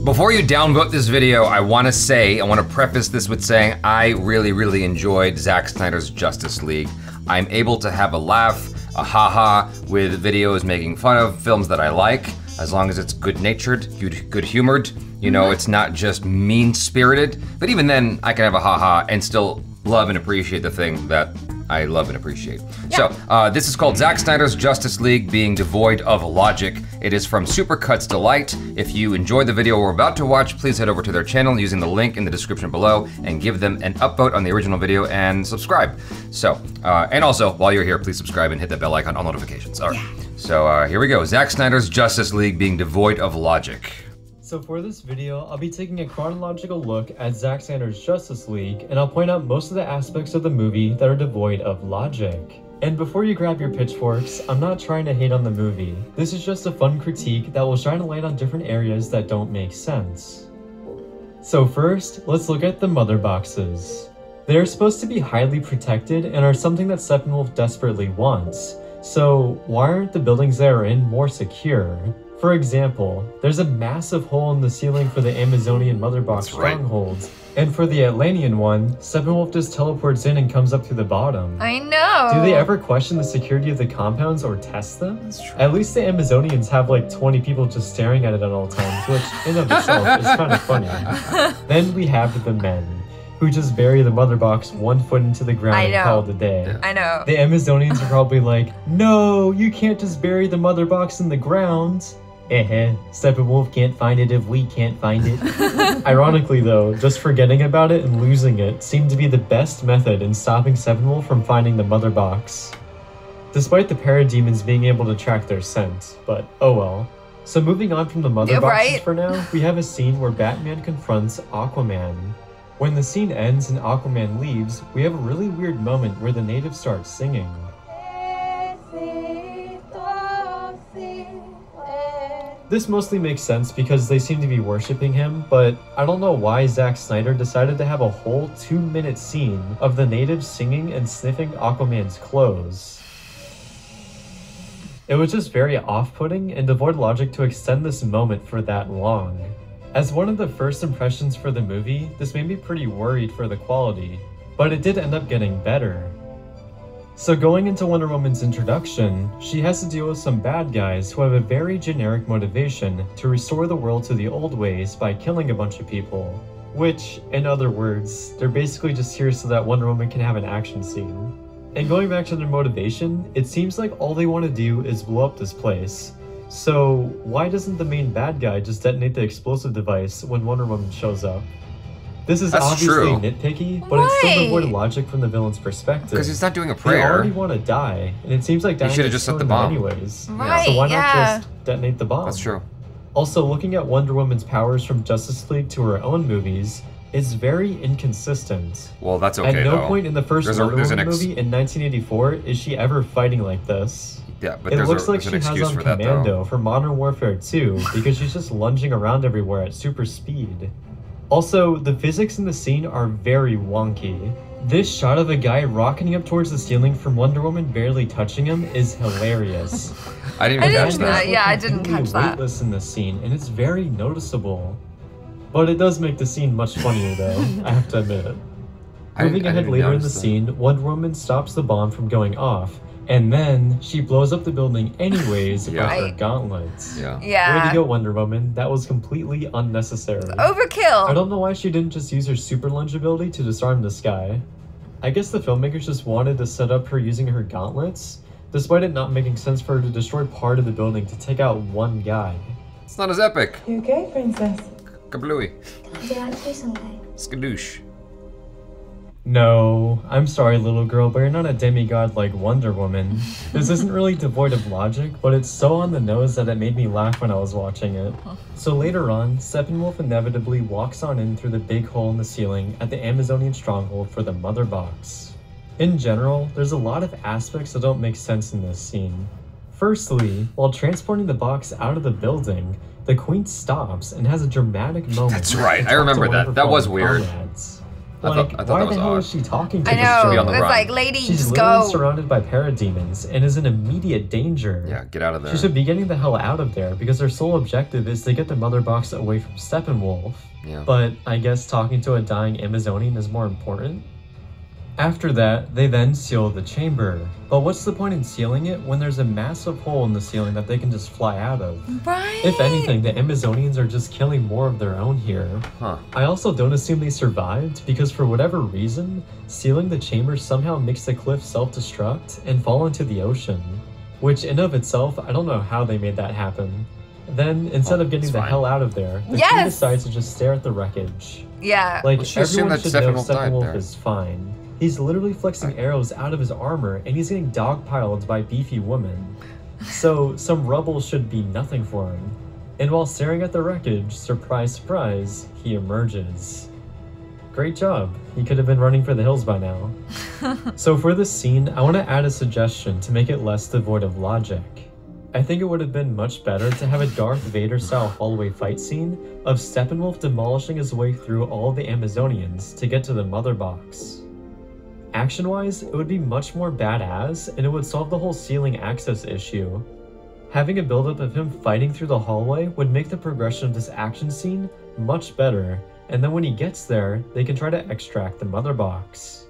Before you downvote this video, I want to preface this with saying I really enjoyed Zack Snyder's Justice League. I'm able to have a laugh, a haha with videos making fun of films that I like, as long as it's good-natured, good-humored. You know, it's not just mean-spirited, but even then I can have a haha and still love and appreciate the thing that I love and appreciate. Yeah. So, this is called Zack Snyder's Justice League being devoid of logic. It is from Supercuts Delight. If you enjoyed the video we're about to watch, please head over to their channel using the link in the description below and give them an upvote on the original video and subscribe. So, and also, while you're here, please subscribe and hit that bell icon, all notifications. All right, so here we go. Zack Snyder's Justice League being devoid of logic. So for this video, I'll be taking a chronological look at Zack Snyder's Justice League, and I'll point out most of the aspects of the movie that are devoid of logic. And before you grab your pitchforks, I'm not trying to hate on the movie. This is just a fun critique that will shine a light on different areas that don't make sense. So first, let's look at the mother boxes. They are supposed to be highly protected and are something that Steppenwolf desperately wants. So why aren't the buildings they are in more secure? For example, there's a massive hole in the ceiling for the Amazonian mother box strongholds, and for the Atlantean one, Steppenwolf just teleports in and comes up through the bottom. I know! Do they ever question the security of the compounds or test them? That's true. At least the Amazonians have like 20 people just staring at it at all times, which in of itself is kind of funny. Then we have the men, who just bury the mother box 1 foot into the ground and call it a day. I know. The Amazonians are probably like, no, you can't just bury the mother box in the ground. Steppenwolf can't find it if we can't find it. Ironically though, just forgetting about it and losing it seemed to be the best method in stopping Steppenwolf from finding the mother box. Despite the parademons being able to track their scent, but oh well. So moving on from the mother boxes for now, we have a scene where Batman confronts Aquaman. When the scene ends and Aquaman leaves, we have a really weird moment where the natives start singing. This mostly makes sense because they seem to be worshipping him, but I don't know why Zack Snyder decided to have a whole 2-minute scene of the natives singing and sniffing Aquaman's clothes. It was just very off-putting and devoid logic to extend this moment for that long. As one of the first impressions for the movie, this made me pretty worried for the quality, but it did end up getting better. So going into Wonder Woman's introduction, she has to deal with some bad guys who have a very generic motivation to restore the world to the old ways by killing a bunch of people. Which, in other words, they're basically just here so that Wonder Woman can have an action scene. And going back to their motivation, it seems like all they want to do is blow up this place. So why doesn't the main bad guy just detonate the explosive device when Wonder Woman shows up? This is obviously nitpicky, but it's still devoid of logic from the villain's perspective. Because he's not doing a prayer. They already want to die, and it seems like dying should have just set the bomb anyways. Right, so why not just detonate the bomb? That's true. Also, looking at Wonder Woman's powers from Justice League to her own movies is very inconsistent. Well, that's okay, At no point in the first Wonder Woman movie in 1984 is she ever fighting like this. Yeah, but it looks like she has on for that, commando for Modern Warfare 2 because she's just lunging around everywhere at super speed. Also, the physics in the scene are very wonky. This shot of a guy rocketing up towards the ceiling from Wonder Woman barely touching him is hilarious. I didn't catch that. Yeah, I didn't catch that. Weightless in this scene, and it's very noticeable. But it does make the scene much funnier though, I have to admit it. Moving ahead later in the scene, Wonder Woman stops the bomb from going off, and then she blows up the building anyways with her gauntlets. Yeah. Way to go, Wonder Woman. That was completely unnecessary. Overkill! I don't know why she didn't just use her super lunge ability to disarm the sky. I guess the filmmakers just wanted to set up her using her gauntlets, despite it not making sense for her to destroy part of the building to take out one guy. It's not as epic. You okay, princess? Kablooey. Would you like to say something? Skadoosh. No, I'm sorry little girl, but you're not a demigod like Wonder Woman. This isn't really devoid of logic, but it's so on the nose that it made me laugh when I was watching it. So later on, Steppenwolf inevitably walks on in through the big hole in the ceiling at the Amazonian stronghold for the mother box. In general, there's a lot of aspects that don't make sense in this scene. Firstly, while transporting the box out of the building, the Queen stops and has a dramatic moment. That's right, I remember that. That was weird. Like, I thought why that the was hell odd. is she talking to I this know. be girl? on the It's run. like, lady, She's just literally go. surrounded by parademons and is in immediate danger. Yeah, get out of there. She should be getting the hell out of there because her sole objective is to get the mother box away from Steppenwolf. Yeah. But I guess talking to a dying Amazonian is more important. After that, they then seal the chamber. But what's the point in sealing it when there's a massive hole in the ceiling that they can just fly out of? Right? If anything, the Amazonians are just killing more of their own here. Huh. I also don't assume they survived because for whatever reason, sealing the chamber somehow makes the cliff self-destruct and fall into the ocean. Which in of itself, I don't know how they made that happen. Then, instead of getting it's the fine. hell out of there, the crew decides to just stare at the wreckage. Yeah. Like, Let's just assume everyone that should know Steppenwolf died Steppenwolf there. is fine. He's literally flexing arrows out of his armor, and he's getting dogpiled by beefy women. So, some rubble should be nothing for him. And while staring at the wreckage, surprise, surprise, he emerges. Great job. He could have been running for the hills by now. So for this scene, I want to add a suggestion to make it less devoid of logic. I think it would have been much better to have a Darth Vader-style hallway fight scene of Steppenwolf demolishing his way through all of the Amazonians to get to the mother box. Action-wise, it would be much more badass, and it would solve the whole ceiling access issue. Having a build-up of him fighting through the hallway would make the progression of this action scene much better, and then when he gets there, they can try to extract the mother box.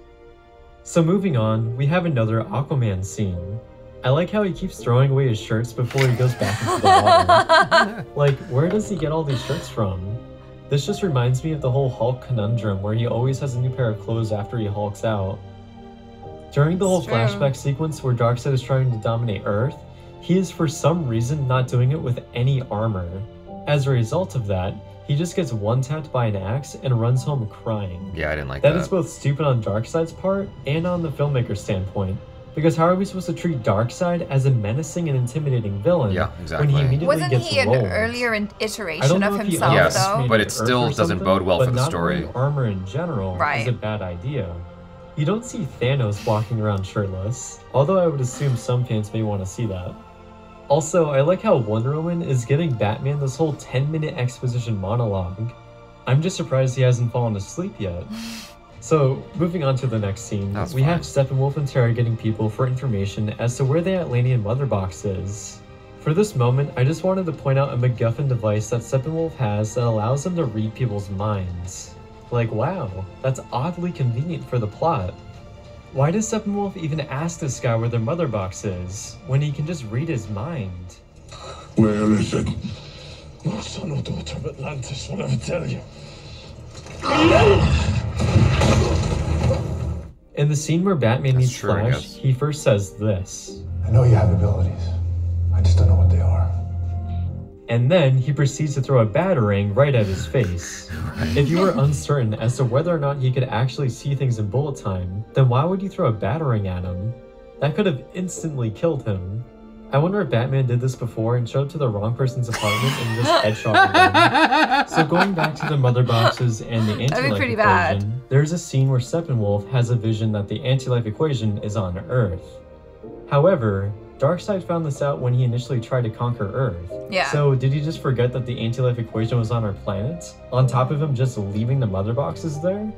So moving on, we have another Aquaman scene. I like how he keeps throwing away his shirts before he goes back into the water. Like, where does he get all these shirts from? This just reminds me of the whole Hulk conundrum where he always has a new pair of clothes after he hulks out. During the whole flashback sequence where Darkseid is trying to dominate Earth, he is for some reason not doing it with any armor. As a result of that, he just gets one-tapped by an axe and runs home crying. Yeah, I didn't like that. That is both stupid on Darkseid's part and on the filmmaker's standpoint. Because how are we supposed to treat Darkseid as a menacing and intimidating villain exactly. when he immediately Wasn't gets he an rolled? earlier I don't iteration know of if he himself, Yes, though? but it Earth still or doesn't something, bode well but for the not story. wearing armor in general Right. is a bad idea. You don't see Thanos walking around shirtless, although I would assume some fans may want to see that. Also, I like how Wonder Woman is giving Batman this whole 10-minute exposition monologue. I'm just surprised he hasn't fallen asleep yet. So, moving on to the next scene, we have Steppenwolf interrogating people for information as to where the Atlantean mother box is. For this moment, I just wanted to point out a MacGuffin device that Steppenwolf has that allows him to read people's minds. Like, wow, that's oddly convenient for the plot. Why does Steppenwolf even ask this guy where their mother box is, when he can just read his mind? Where is it? No son or daughter of Atlantis will ever tell you. In the scene where Batman meets true, I Flash, guess. he first says this. I know you have abilities. I just don't know what they are. And then he proceeds to throw a batarang right at his face. If you were uncertain as to whether or not he could actually see things in bullet time, then why would you throw a batarang at him? That could have instantly killed him. I wonder if Batman did this before and showed up to the wrong person's apartment and just headshot them. So going back to the mother boxes and the anti-life pretty equation, bad. there's a scene where Steppenwolf has a vision that the anti-life equation is on Earth. However, Darkseid found this out when he initially tried to conquer Earth. Yeah. So did he just forget that the anti-life equation was on our planet? On top of him just leaving the mother boxes there?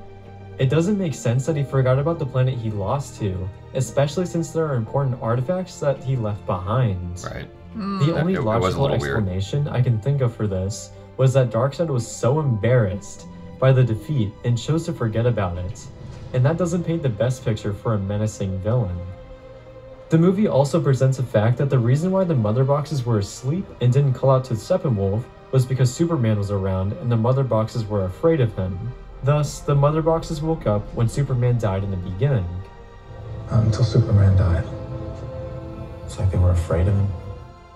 It doesn't make sense that he forgot about the planet he lost to, especially since there are important artifacts that he left behind. Right. The only It was a logical little weird. explanation I can think of for this was that Darkseid was so embarrassed by the defeat and chose to forget about it. And that doesn't paint the best picture for a menacing villain. The movie also presents the fact that the reason why the mother boxes were asleep and didn't call out to Steppenwolf was because Superman was around and the mother boxes were afraid of him. Thus, the mother boxes woke up when Superman died in the beginning. Until Superman died. It's like they were afraid of him.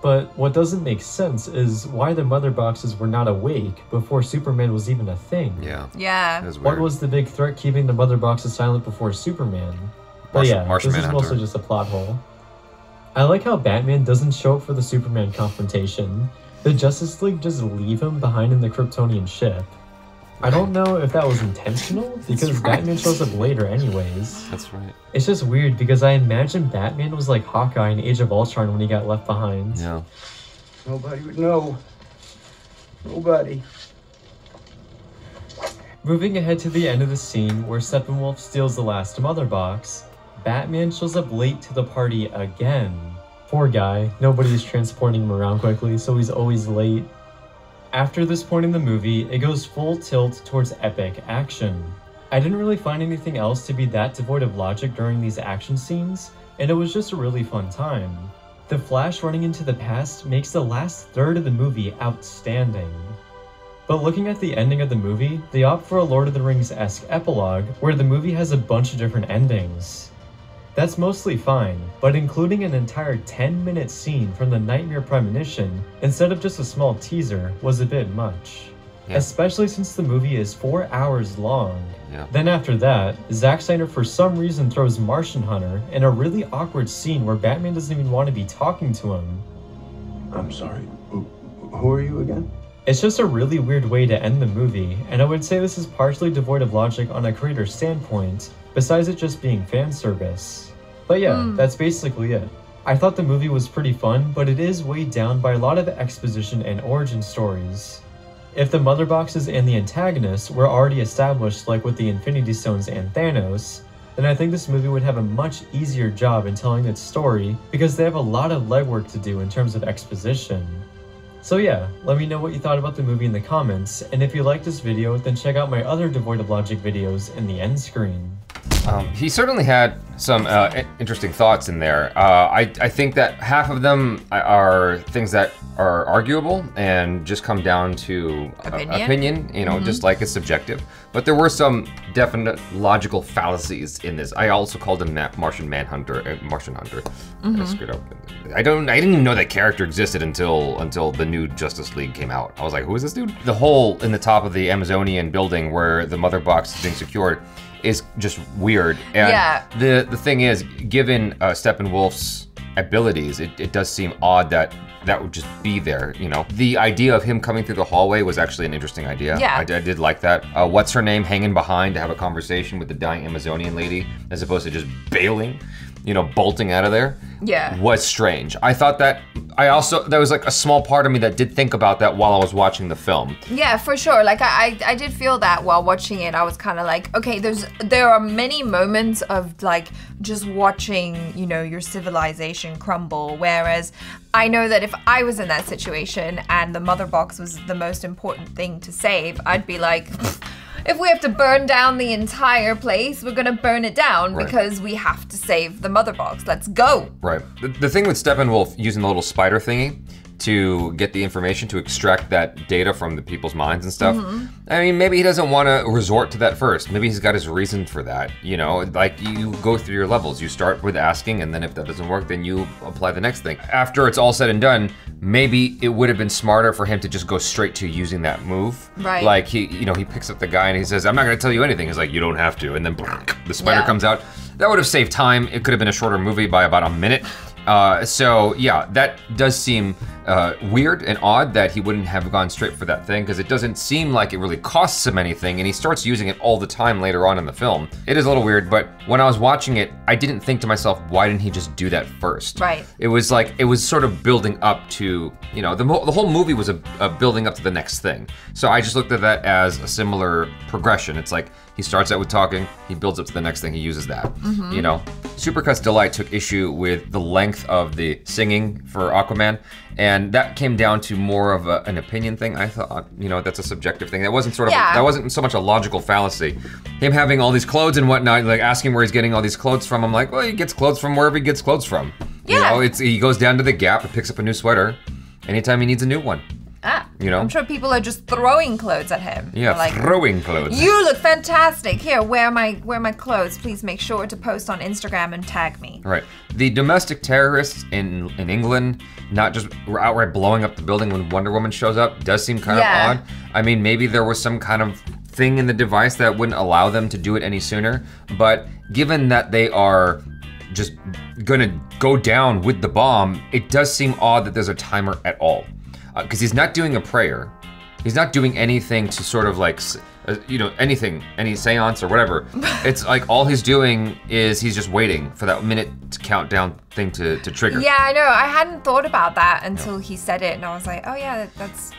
But what doesn't make sense is why the mother boxes were not awake before Superman was even a thing. Yeah. Yeah. That was What weird. was the big threat keeping the mother boxes silent before Superman? But yeah, Martian this is Manhunter. mostly just a plot hole. I like how Batman doesn't show up for the Superman confrontation. The Justice League just leave him behind in the Kryptonian ship. I don't know if that was intentional, because Batman shows up later anyways. That's right. It's just weird because I imagine Batman was like Hawkeye in Age of Ultron when he got left behind. Yeah. Nobody would know. Nobody. Moving ahead to the end of the scene where Steppenwolf steals the last mother box, Batman shows up late to the party again. Poor guy, nobody's transporting him around quickly, so he's always late. After this point in the movie, it goes full tilt towards epic action. I didn't really find anything else to be that devoid of logic during these action scenes, and it was just a really fun time. The Flash running into the past makes the last third of the movie outstanding. But looking at the ending of the movie, they opt for a Lord of the Rings-esque epilogue, where the movie has a bunch of different endings. That's mostly fine, but including an entire 10-minute scene from the Nightmare Premonition, instead of just a small teaser, was a bit much. Yeah. Especially since the movie is 4 hours long. Yeah. Then after that, Zack Snyder for some reason throws Martian Hunter in a really awkward scene where Batman doesn't even want to be talking to him. I'm sorry, who are you again? It's just a really weird way to end the movie, and I would say this is partially devoid of logic on a creator's standpoint, besides it just being fan service. But yeah, that's basically it. I thought the movie was pretty fun, but it is weighed down by a lot of exposition and origin stories. If the mother boxes and the antagonists were already established like with the Infinity Stones and Thanos, then I think this movie would have a much easier job in telling its story because they have a lot of legwork to do in terms of exposition. So yeah, let me know what you thought about the movie in the comments, and if you liked this video, then check out my other devoid of logic videos in the end screen. He certainly had some interesting thoughts in there. I think that half of them are things that are arguable and just come down to opinion, you know, just like it's subjective. But there were some definite logical fallacies in this. I also called him Martian Manhunter, Martian Hunter. I screwed up. I didn't even know that character existed until the new Justice League came out. I was like, who is this dude? The hole in the top of the Amazonian building where the mother box is being secured is just weird. And the thing is, given Steppenwolf's abilities, it does seem odd that that would just be there, you know? The idea of him coming through the hallway was actually an interesting idea. Yeah. I did like that. What's her name hanging behind to have a conversation with the dying Amazonian lady, as opposed to just bailing, you know, bolting out of there. Yeah. Was strange. I thought that, there was like a small part of me that did think about that while I was watching the film. Yeah, for sure. Like I did feel that while watching it. I was kind of like, okay, there are many moments of like just watching, you know, your civilization crumble. Whereas I know that if I was in that situation and the mother box was the most important thing to save, I'd be like, if we have to burn down the entire place, we're gonna burn it down because we have to save the mother box. Let's go. Right. The thing with Steppenwolf using the little spider thingy to get the information, to extract that data from the people's minds and stuff. I mean, maybe he doesn't want to resort to that first. Maybe he's got his reason for that. You know, like you go through your levels. You start with asking, and then if that doesn't work, then you apply the next thing. After it's all said and done, maybe it would have been smarter for him to just go straight to using that move. Right. Like he picks up the guy and he says, "I'm not going to tell you anything." He's like, "You don't have to," and then the spider comes out. That would have saved time. It could have been a shorter movie by about a minute. So yeah, that does seem weird and odd that he wouldn't have gone straight for that thing, because it doesn't seem like it really costs him anything, and he starts using it all the time later on in the film. It is a little weird, but when I was watching it, I didn't think to myself, why didn't he just do that first? Right. It was like, it was sort of building up to, you know, the whole movie was a building up to the next thing. So I just looked at that as a similar progression. It's like, he starts out with talking, he builds up to the next thing, he uses that, you know? Supercuts Delight took issue with the length of the singing for Aquaman, and that came down to more of an opinion thing. I thought, you know, that's a subjective thing. That wasn't that wasn't so much a logical fallacy. Him having all these clothes and whatnot, like asking where he's getting all these clothes from, I'm like, well, he gets clothes from wherever he gets clothes from. You know, he goes down to the Gap and picks up a new sweater anytime he needs a new one. You know? I'm sure people are just throwing clothes at him. Yeah, like, throwing clothes. You look fantastic. Here, wear my clothes. Please make sure to post on Instagram and tag me. Right. The domestic terrorists in England, not just outright blowing up the building when Wonder Woman shows up, does seem kind of odd. I mean, maybe there was some kind of thing in the device that wouldn't allow them to do it any sooner, but given that they are just gonna go down with the bomb, it does seem odd that there's a timer at all. Because he's not doing a prayer. He's not doing anything to sort of like, you know, anything, any seance or whatever. It's like all he's doing is he's just waiting for that minute countdown thing to trigger. Yeah, I know. I hadn't thought about that until he said it, and I was like, oh yeah, that's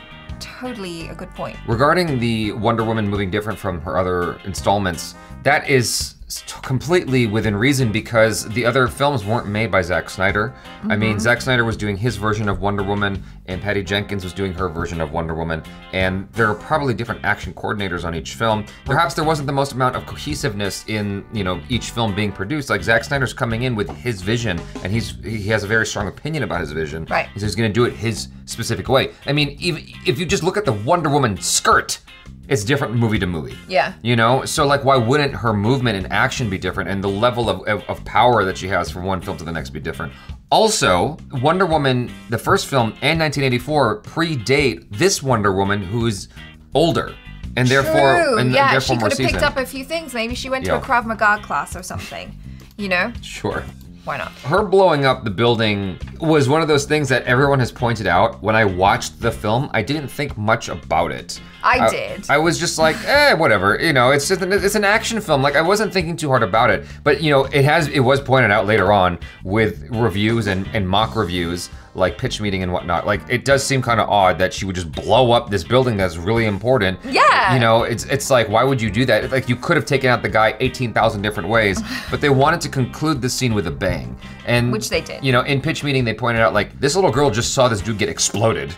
totally a good point. Regarding the Wonder Woman moving different from her other installments, that is completely within reason because the other films weren't made by Zack Snyder. I mean, Zack Snyder was doing his version of Wonder Woman and Patty Jenkins was doing her version of Wonder Woman, and there are probably different action coordinators on each film. Perhaps there wasn't the most amount of cohesiveness in, you know, each film being produced. Like Zack Snyder's coming in with his vision and he has a very strong opinion about his vision. Right. He's gonna do it his specific way. I mean, even if you just look at the Wonder Woman skirt, it's different movie to movie. Yeah. You know, so like why wouldn't her movement and action be different and the level of power that she has from one film to the next be different? Also, Wonder Woman, the first film and 1984 predate this Wonder Woman who's older and therefore, True. and Yeah, therefore she more could have picked seasoned. up a few things. Maybe she went to a Yeah. Krav Maga class or something, you know? Sure. Why not? Her blowing up the building was one of those things that everyone has pointed out. When I watched the film, I didn't think much about it. I did. I was just like, whatever. You know, it's just it's an action film. Like I wasn't thinking too hard about it. But you know, it was pointed out later on with reviews and mock reviews, like pitch meeting and whatnot. Like it does seem kind of odd that she would just blow up this building that's really important. Yeah. You know, it's like, why would you do that? Like you could have taken out the guy 18,000 different ways, but they wanted to conclude the scene with a bang. And Which they did. You know, in pitch meeting, they pointed out like, this little girl just saw this dude get exploded.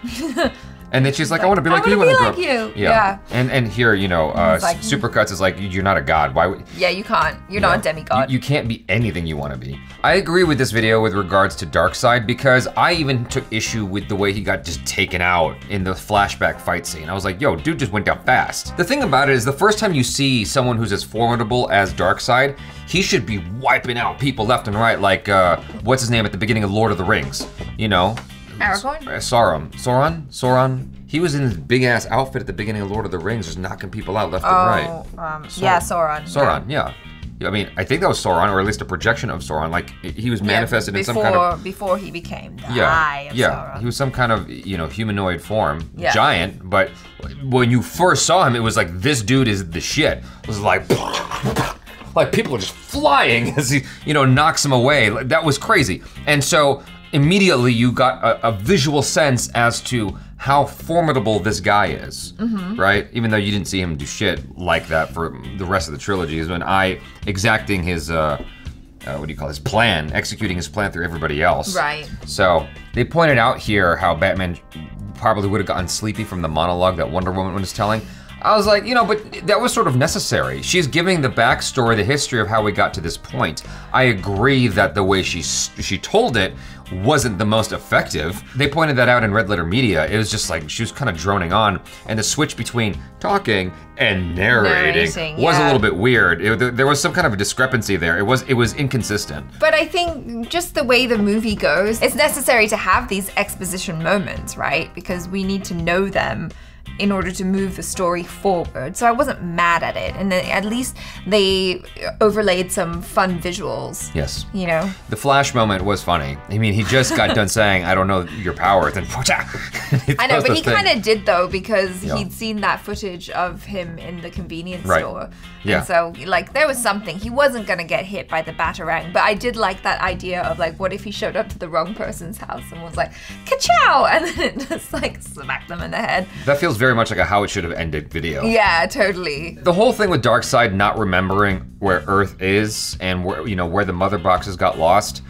And then she's like, I want to be like you when I grow up. Yeah. And here, you know, like, Supercuts is like, you're not a god. Why would? Yeah, you can't. You're not a demigod. You can't be anything you want to be. I agree with this video with regards to Darkseid because I even took issue with the way he got just taken out in the flashback fight scene. I was like, yo, dude just went down fast. The thing about it is the first time you see someone who's as formidable as Darkseid, he should be wiping out people left and right like, what's his name at the beginning of Lord of the Rings, you know? Aragorn? Sauron. He was in his big ass outfit at the beginning of Lord of the Rings, just knocking people out left and right. Yeah, Sauron. Sauron, yeah. I mean, I think that was Sauron, or at least a projection of Sauron. Like he was manifested in some kind of before he became the Eye of Sauron. He was some kind of, you know, humanoid form, Yeah. giant. But when you first saw him, it was like this dude is the shit. It was like people are just flying as he, you know, knocks him away. That was crazy. And so immediately you got a visual sense as to how formidable this guy is, right? Even though you didn't see him do shit like that for the rest of the trilogy, is when exacting his, his plan, executing his plan through everybody else. Right. So they pointed out here how Batman probably would have gotten sleepy from the monologue that Wonder Woman was telling. I was like, you know, but that was sort of necessary. She's giving the backstory, the history of how we got to this point. I agree that the way she told it wasn't the most effective. They pointed that out in Red Letter Media. It was just like, she was kind of droning on, and the switch between talking and narrating was a little bit weird. There was some kind of a discrepancy there. It was inconsistent. But I think just the way the movie goes, it's necessary to have these exposition moments, right? Because we need to know them in order to move the story forward. So I wasn't mad at it. And then at least they overlaid some fun visuals. Yes. You know? The Flash moment was funny. I mean, he just got done saying, I don't know your power, then I know, but he kind of did though, because Yeah. he'd seen that footage of him in the convenience Right. store. Yeah. And so like there was something. He wasn't gonna get hit by the Batarang, but I did like that idea of like, what if he showed up to the wrong person's house and was like, ka-chow! And then it just like smacked them in the head. That feels very much like a how it should have ended video. Yeah, totally. The whole thing with Darkseid not remembering where Earth is and where the mother boxes got lost,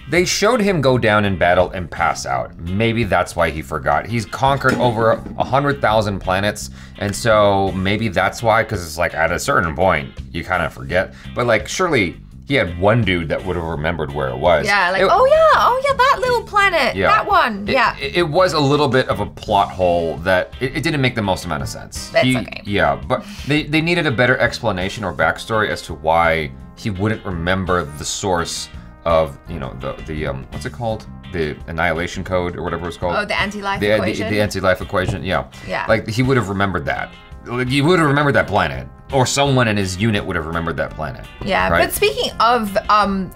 they showed him go down in battle and pass out. Maybe that's why he forgot. He's conquered over 100,000 planets, and so maybe that's why, because it's like at a certain point, you kind of forget. But like, surely he had one dude that would have remembered where it was. Yeah, like, oh yeah, that little planet, that one, yeah. It was a little bit of a plot hole that it didn't make the most amount of sense. That's okay. Yeah, but they needed a better explanation or backstory as to why he wouldn't remember the source of, you know, the what's it called? The annihilation code or whatever it's called. Oh, the anti-life equation? The anti-life equation, yeah. Yeah. Like, he would have remembered that. Like, he would have remembered that planet. Or someone in his unit would have remembered that planet. Yeah, right? But speaking of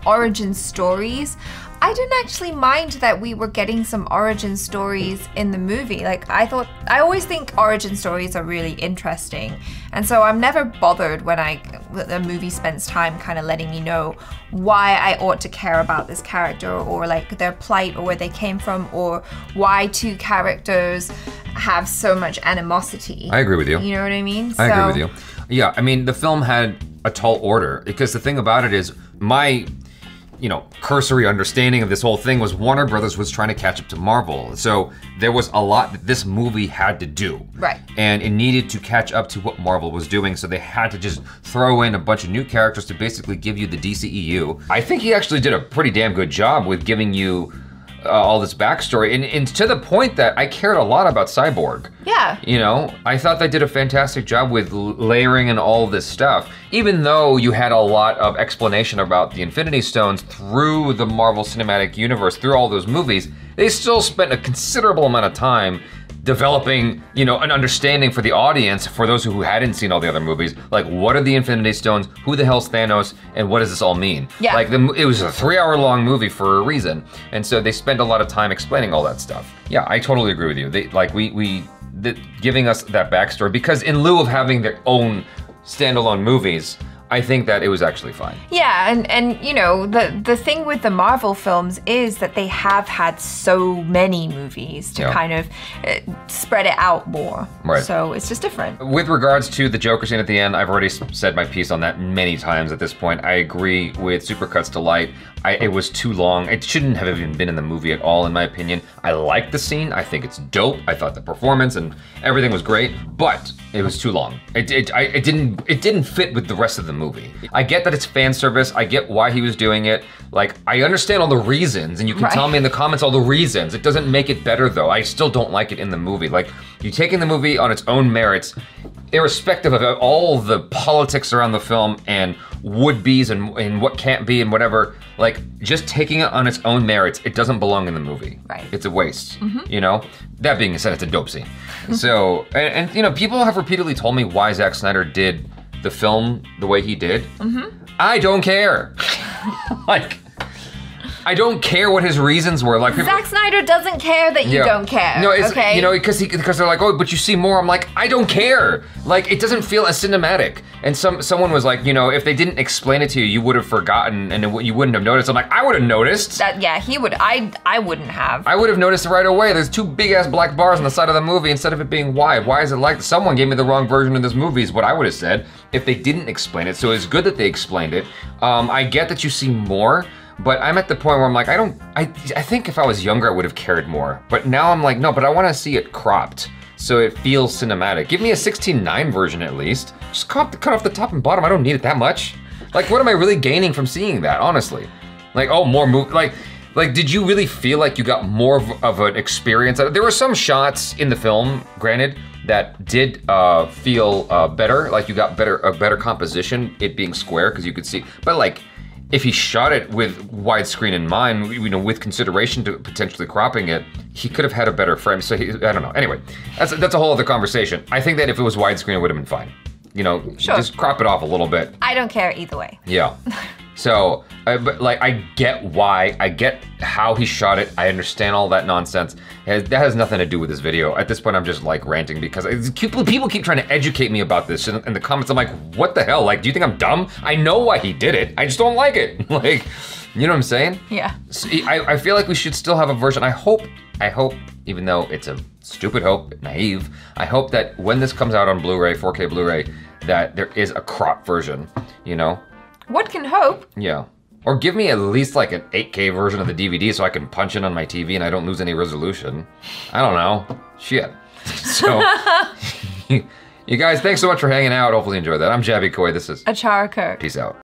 origin stories, I didn't actually mind that we were getting some origin stories in the movie. Like, I always think origin stories are really interesting. And so I'm never bothered when a movie spends time kind of letting me know why I ought to care about this character, or like their plight, or where they came from, or why two characters have so much animosity. I agree with you. You know what I mean? I agree with you. Yeah, I mean, the film had a tall order, because the thing about it is, my, you know, cursory understanding of this whole thing was Warner Brothers was trying to catch up to Marvel. So there was a lot that this movie had to do. Right. And it needed to catch up to what Marvel was doing, so they had to just throw in a bunch of new characters to basically give you the DCEU. I think he actually did a pretty damn good job with giving you all this backstory, and to the point that I cared a lot about Cyborg. Yeah. You know, I thought they did a fantastic job with layering in all this stuff. Even though you had a lot of explanation about the Infinity Stones through the Marvel Cinematic Universe, through all those movies, they still spent a considerable amount of time developing, you know, an understanding for the audience, for those who hadn't seen all the other movies, like, what are the Infinity Stones, who the hell's Thanos, and what does this all mean? Yeah. Like, it was a 3-hour-long movie for a reason, and so they spent a lot of time explaining all that stuff. Yeah, I totally agree with you. They, like, giving us that backstory, because in lieu of having their own standalone movies, I think that it was actually fine. Yeah, and you know, the thing with the Marvel films is that they have had so many movies to kind of spread it out more. Right. So it's just different. With regards to the Joker scene at the end, I've already said my piece on that many times at this point. I agree with Supercuts Delight. It was too long. It shouldn't have even been in the movie at all, in my opinion. I like the scene. I think it's dope. I thought the performance and everything was great, but it was too long. It didn't fit with the rest of the movie. I get that it's fan service. I get why he was doing it. Like, I understand all the reasons, and you can tell me in the comments all the reasons. It doesn't make it better, though. I still don't like it in the movie. Like, you're taking the movie on its own merits, irrespective of all the politics around the film and would-be's and what can't be and whatever. Like, just taking it on its own merits, it doesn't belong in the movie. Right. It's a waste, you know? That being said, it's a dope scene. So, and you know, people have repeatedly told me why Zack Snyder did the film the way he did. I don't care. Like, I don't care what his reasons were. Like, Zack Snyder doesn't care that you don't care. No, it's, okay? you know, because they're like, oh, but you see more. I'm like, I don't care. Like, it doesn't feel as cinematic. And someone was like, you know, if they didn't explain it to you, you would have forgotten and you wouldn't have noticed. I'm like, I would have noticed. Yeah, he would. I wouldn't have. I would have noticed it right away. There's 2 big ass black bars on the side of the movie instead of it being wide. Why is it like someone gave me the wrong version of this movie is what I would have said if they didn't explain it. So it's good that they explained it. I get that you see more. But I'm at the point where I'm like, I think if I was younger, I would have cared more. But now I'm like, no, but I want to see it cropped so it feels cinematic. Give me a 16:9 version at least. Just cut off the top and bottom. I don't need it that much. Like, what am I really gaining from seeing that, honestly? Like, oh, more movie, like, did you really feel like you got more of an experience? There were some shots in the film, granted, that did feel better. Like, you got a better composition, it being square, because you could see, but like, if he shot it with widescreen in mind, you know, with consideration to potentially cropping it, he could have had a better frame. So I don't know. Anyway, that's a whole other conversation. I think that if it was widescreen, it would have been fine. You know, just crop it off a little bit. I don't care either way. Yeah. So, but like, I get why, I get how he shot it. I understand all that nonsense. That has nothing to do with this video. At this point, I'm just like ranting because people keep trying to educate me about this. In the comments, I'm like, what the hell? Like, do you think I'm dumb? I know why he did it. I just don't like it. Like, you know what I'm saying? Yeah. So I feel like we should still have a version. I hope, even though it's a stupid hope, naive, I hope that when this comes out on Blu-ray, 4K Blu-ray, that there is a crop version, you know? What can hope? Yeah. Or give me at least like an 8K version of the DVD so I can punch it on my TV and I don't lose any resolution. I don't know. Shit. So, you guys, thanks so much for hanging out. Hopefully you enjoyed that. I'm Jaby Koay. This is ACHARA KIRK. Peace out.